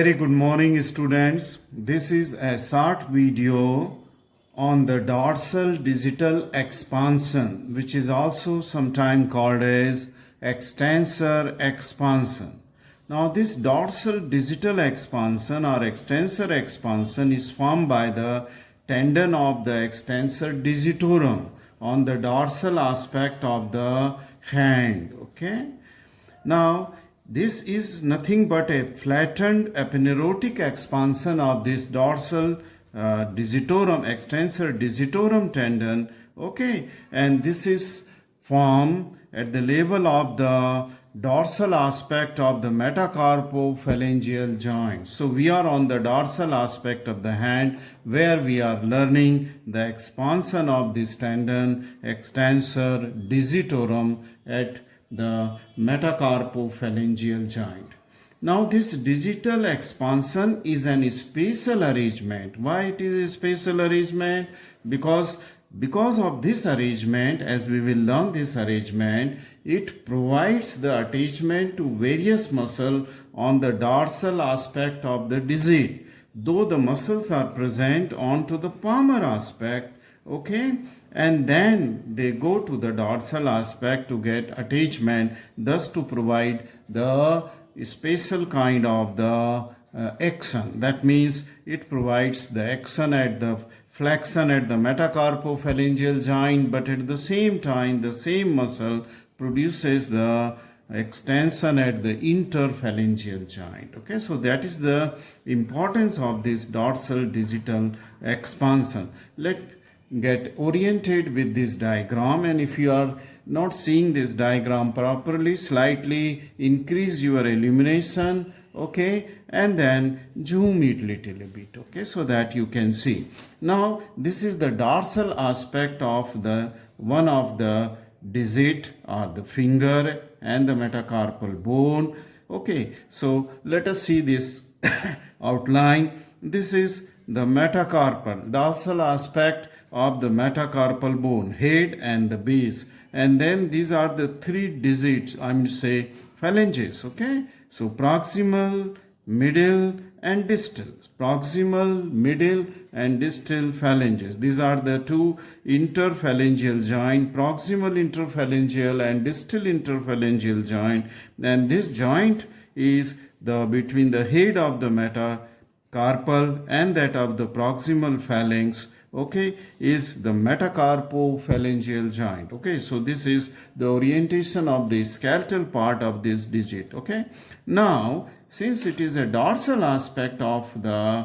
Very good morning, students. This is a short video on the dorsal digital expansion, which is also sometimes called as extensor expansion. Now, this dorsal digital expansion or extensor expansion is formed by the tendon of the extensor digitorum on the dorsal aspect of the hand. Okay. Now, this is nothing but a flattened aponeurotic expansion of this dorsal digitorum, extensor digitorum tendon. Okay, and this is formed at the level of the dorsal aspect of the metacarpophalangeal joint. So we are on the dorsal aspect of the hand where we are learning the expansion of this tendon, extensor digitorum at the metacarpophalangeal joint. Now this digital expansion is an spatial arrangement. Why it is a spatial arrangement? Because of this arrangement, as we will learn this arrangement, it provides the attachment to various muscles on the dorsal aspect of the digit, though the muscles are present onto the palmar aspect. Okay, and then they go to the dorsal aspect to get attachment, thus to provide the spatial kind of the action. That means it provides the action at the flexion at the metacarpophalangeal joint, but at the same time the same muscle produces the extension at the interphalangeal joint. Okay, so that is the importance of this dorsal digital expansion. Let's get oriented with this diagram, and if you are not seeing this diagram properly, slightly increase your illumination, okay, and then zoom it little bit, okay, so that you can see. Now this is the dorsal aspect of the one of the digit or the finger and the metacarpal bone. Okay, so let us see this outline. This is the metacarpal dorsal aspect of the metacarpal bone, head and the base, and then these are the three digits, I mean say phalanges. Okay, so proximal, middle and distal. Proximal, middle and distal phalanges, these are the two interphalangeal joint, proximal interphalangeal and distal interphalangeal joint, and this joint is the between the head of the metacarpal and that of the proximal phalanx. Okay, is the metacarpophalangeal joint. Okay, so this is the orientation of the skeletal part of this digit. Okay, now since it is a dorsal aspect of the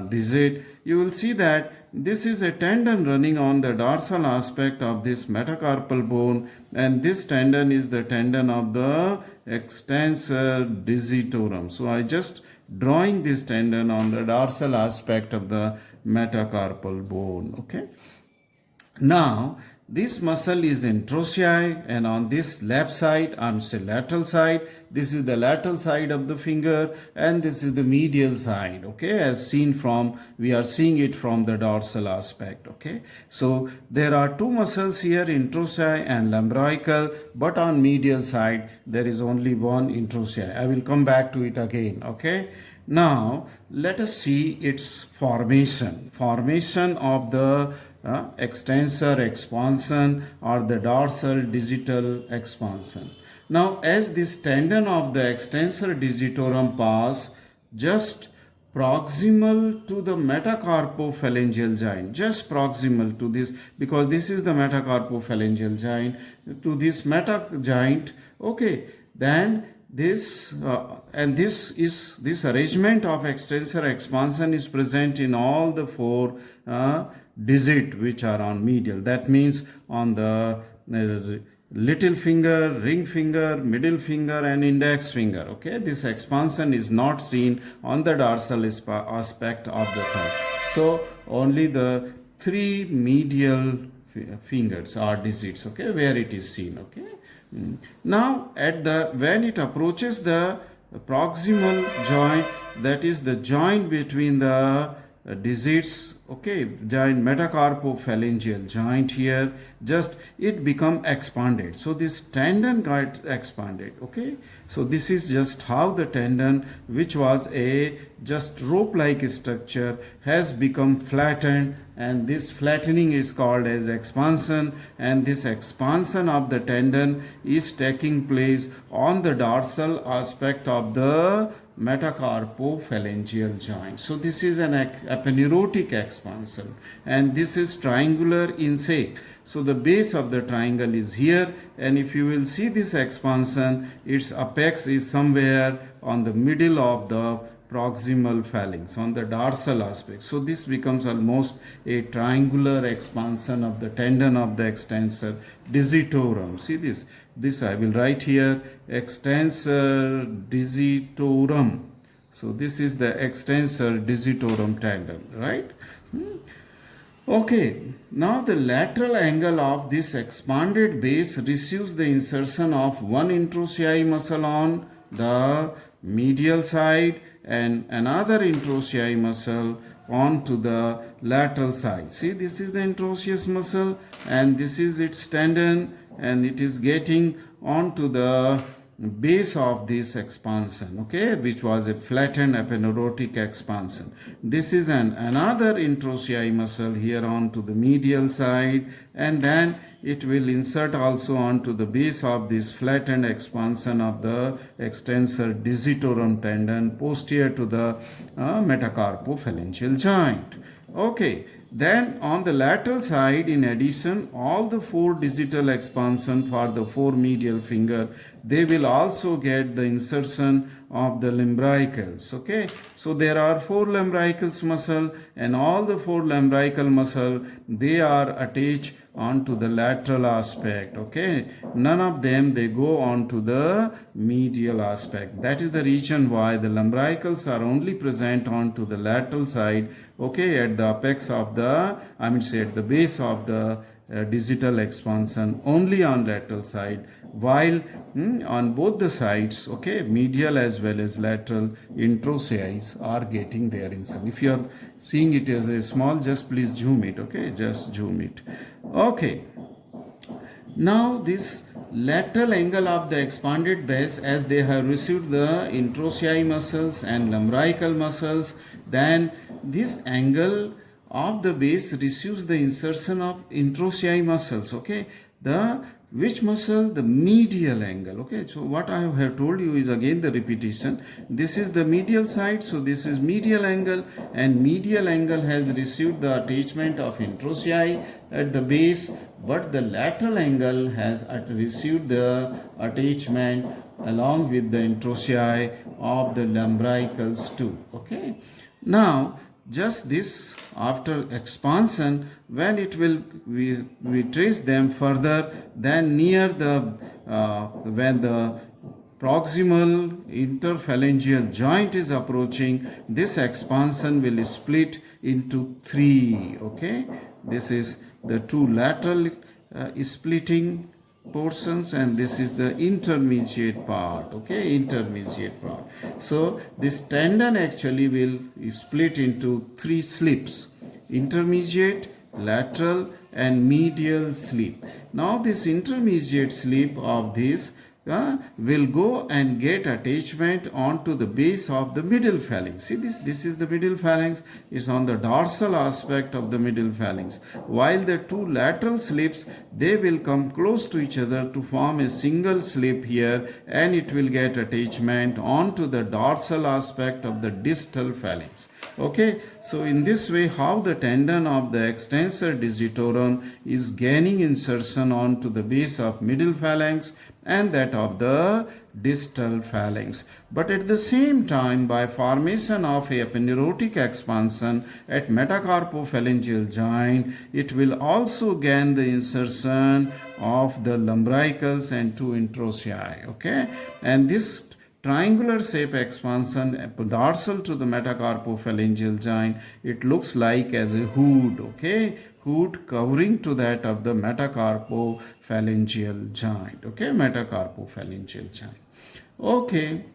digit, you will see that this is a tendon running on the dorsal aspect of this metacarpal bone, and this tendon is the tendon of the extensor digitorum. So I just drawing this tendon on the dorsal aspect of the metacarpal bone. Okay, now this muscle is introsei, and on this left side, I'm saying lateral side, this is the lateral side of the finger, and this is the medial side. Okay, as seen from, we are seeing it from the dorsal aspect. Okay, so there are two muscles here, introsei and lumbrical, but on medial side there is only one introsei. I will come back to it again. Okay, now let us see its formation of the extensor expansion or the dorsal digital expansion. Now as this tendon of the extensor digitorum pass just proximal to the metacarpophalangeal joint, just proximal to this, because this is the metacarpophalangeal joint, to this meta joint. Okay, then this this arrangement of extensor expansion is present in all the four digit which are on medial. That means on the little finger, ring finger, middle finger and index finger. Okay, this expansion is not seen on the dorsal aspect of the thumb. So only the three medial fingers or digits, okay, where it is seen. Okay, now at the when it approaches the proximal joint, that is the joint between the digits, okay, joint, metacarpophalangeal joint here, just it become expanded. So this tendon got expanded, okay. So this is just how the tendon, which was a just rope like structure, has become flattened, and this flattening is called as expansion, and this expansion of the tendon is taking place on the dorsal aspect of the metacarpophalangeal joint. So this is an aponeurotic expansion, and this is triangular in shape. So the base of the triangle is here, and if you will see this expansion, its apex is somewhere on the middle of the proximal phalanx, on the dorsal aspect. So this becomes almost a triangular expansion of the tendon of the extensor digitorum. See this I will write here, extensor digitorum. So this is the extensor digitorum tendon, right? Okay, now the lateral angle of this expanded base receives the insertion of one introosseous muscle on the medial side and another introosseous muscle onto the lateral side. See, this is the introosseous muscle and this is its tendon, and it is getting onto the base of this expansion, okay, which was a flattened aponeurotic expansion. This is another introosseous muscle here onto the medial side, and then it will insert also onto the base of this flattened expansion of the extensor digitorum tendon posterior to the metacarpophalangeal joint. Okay, then on the lateral side, in addition, all the four digital expansion for the four medial finger, they will also get the insertion of the lumbricals. Okay, so there are four lumbricals muscle, and all the four lumbrical muscle, they are attached onto the lateral aspect. Okay, none of them they go onto the medial aspect. That is the reason why the lumbricals are only present onto the lateral side, okay, at the apex of the, I mean say at the base of the digital expansion, only on lateral side, while on both the sides, okay, medial as well as lateral introosseous are getting their insertion. If you are seeing it as a small, just please zoom it, okay, just zoom it. Okay, now this lateral angle of the expanded base, as they have received the introosseous muscles and lumbrical muscles, then this angle of the base receives the insertion of introosseous muscles, okay, the which muscle? The medial angle. Okay, so what I have told you is again the repetition. This is the medial side, so this is medial angle, and medial angle has received the attachment of introosseous at the base, but the lateral angle has received the attachment along with the introosseous of the lumbricals too. Okay, now just this after expansion, when it will we trace them further, then near the when the proximal interphalangeal joint is approaching, this expansion will split into three. Okay, this is the two lateral splitting portions, and this is the intermediate part. Okay, intermediate part. So this tendon actually will split into three slips: intermediate, lateral and medial slip. Now this intermediate slip of this will go and get attachment onto the base of the middle phalanx. See this is the middle phalanx, is on the dorsal aspect of the middle phalanx, while the two lateral slips, they will come close to each other to form a single slip here, and it will get attachment onto the dorsal aspect of the distal phalanx. Okay, so in this way, how the tendon of the extensor digitorum is gaining insertion onto the base of middle phalanx and that of the distal phalanx. But at the same time, by formation of a aponeurotic expansion at metacarpophalangeal joint, it will also gain the insertion of the lumbricals and two introosseous. Okay, and this triangular shape expansion dorsal to the metacarpophalangeal joint, it looks like as a hood. Okay, hood covering to that of the metacarpophalangeal joint. Okay, metacarpophalangeal joint. Okay,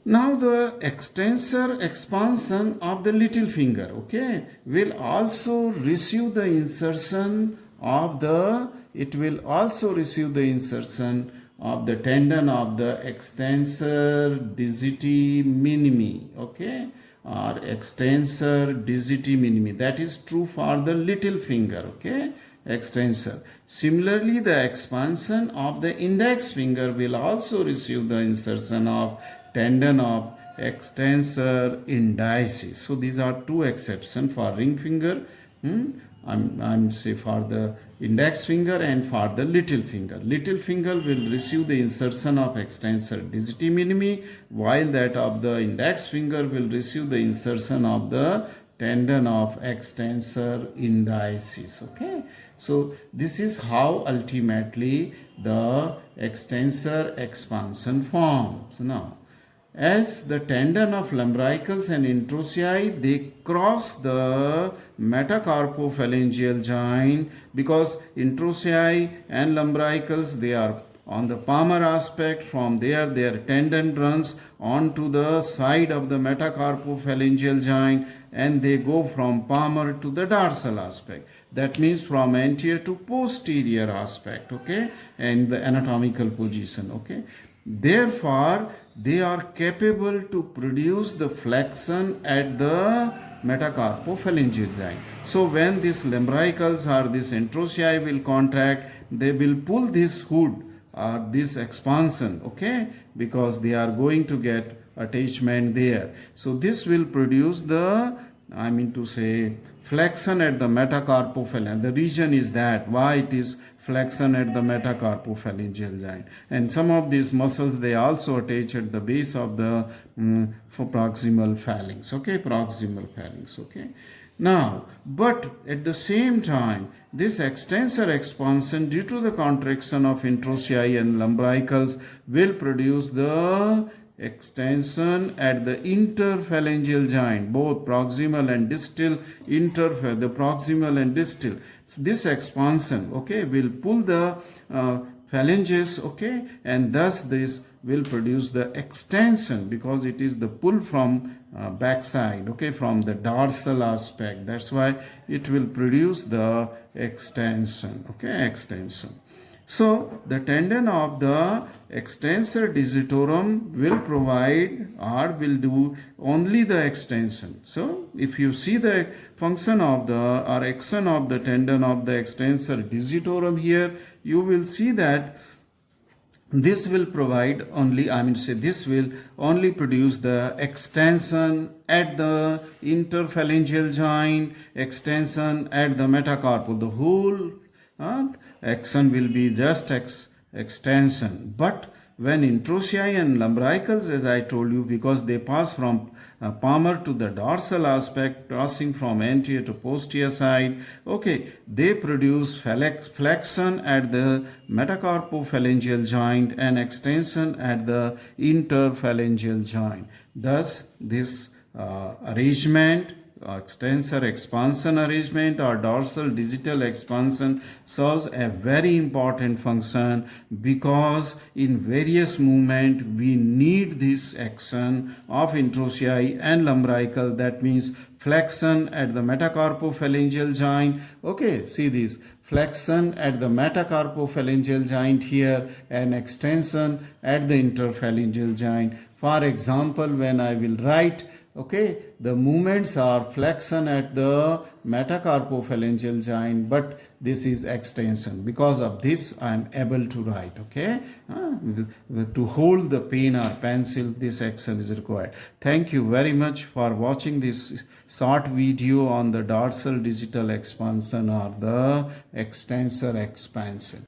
Now the extensor expansion of the little finger, okay, will also receive the insertion of the, it will also receive the insertion of the tendon of the extensor digiti minimi, okay, or extensor digiti minimi. That is true for the little finger, okay, extensor. Similarly, the expansion of the index finger will also receive the insertion of tendon of extensor indicis. So these are two exceptions for ring finger. I'm say for the index finger and for the little finger. Little finger will receive the insertion of extensor digiti minimi, while that of the index finger will receive the insertion of the tendon of extensor indicis. Okay, so this is how ultimately the extensor expansion forms. Now, as the tendon of lumbricals and introccei, they cross the metacarpophalangeal joint, because introccei and lumbricals, they are on the palmar aspect. From there their tendon runs onto the side of the metacarpophalangeal joint, and they go from palmar to the dorsal aspect. That means from anterior to posterior aspect, okay, and the anatomical position, okay. Therefore, they are capable to produce the flexion at the metacarpophalangeal joint. So when these lumbricals or this introccei will contract, they will pull this hood or this expansion, okay, because they are going to get attachment there. So this will produce the, I mean to say, flexion at the metacarpophalangeal. The reason is that why it is flexion at the metacarpophalangeal joint. And some of these muscles, they also attach at the base of the proximal phalanx, okay, proximal phalanx, okay. Now, but at the same time, this extensor expansion due to the contraction of introccei and lumbricals will produce the extension at the interphalangeal joint, both proximal and distal, the proximal and distal. So this expansion, okay, will pull the phalanges, okay, and thus this will produce the extension, because it is the pull from backside, okay, from the dorsal aspect. That's why it will produce the extension, okay, extension. So the tendon of the extensor digitorum will provide or will do only the extension. So if you see the function of the or action of the tendon of the extensor digitorum here, you will see that this will provide only, I mean say this will only produce the extension at the interphalangeal joint, extension at the metacarpal. The whole action will be just extension. But when introccei and lumbricals, as I told you, because they pass from palmar to the dorsal aspect, crossing from anterior to posterior side, okay, they produce flexion at the metacarpophalangeal joint and extension at the interphalangeal joint. Thus, this arrangement, extensor expansion arrangement or dorsal digital expansion, serves a very important function, because in various movement we need this action of introccei and lumbrical. That means flexion at the metacarpophalangeal joint, okay, see this flexion at the metacarpophalangeal joint here, and extension at the interphalangeal joint. For example, when I will write, okay, the movements are flexion at the metacarpophalangeal joint, but this is extension. Because of this, I am able to write, okay. To hold the pen or pencil, this action is required. Thank you very much for watching this short video on the dorsal digital expansion or the extensor expansion.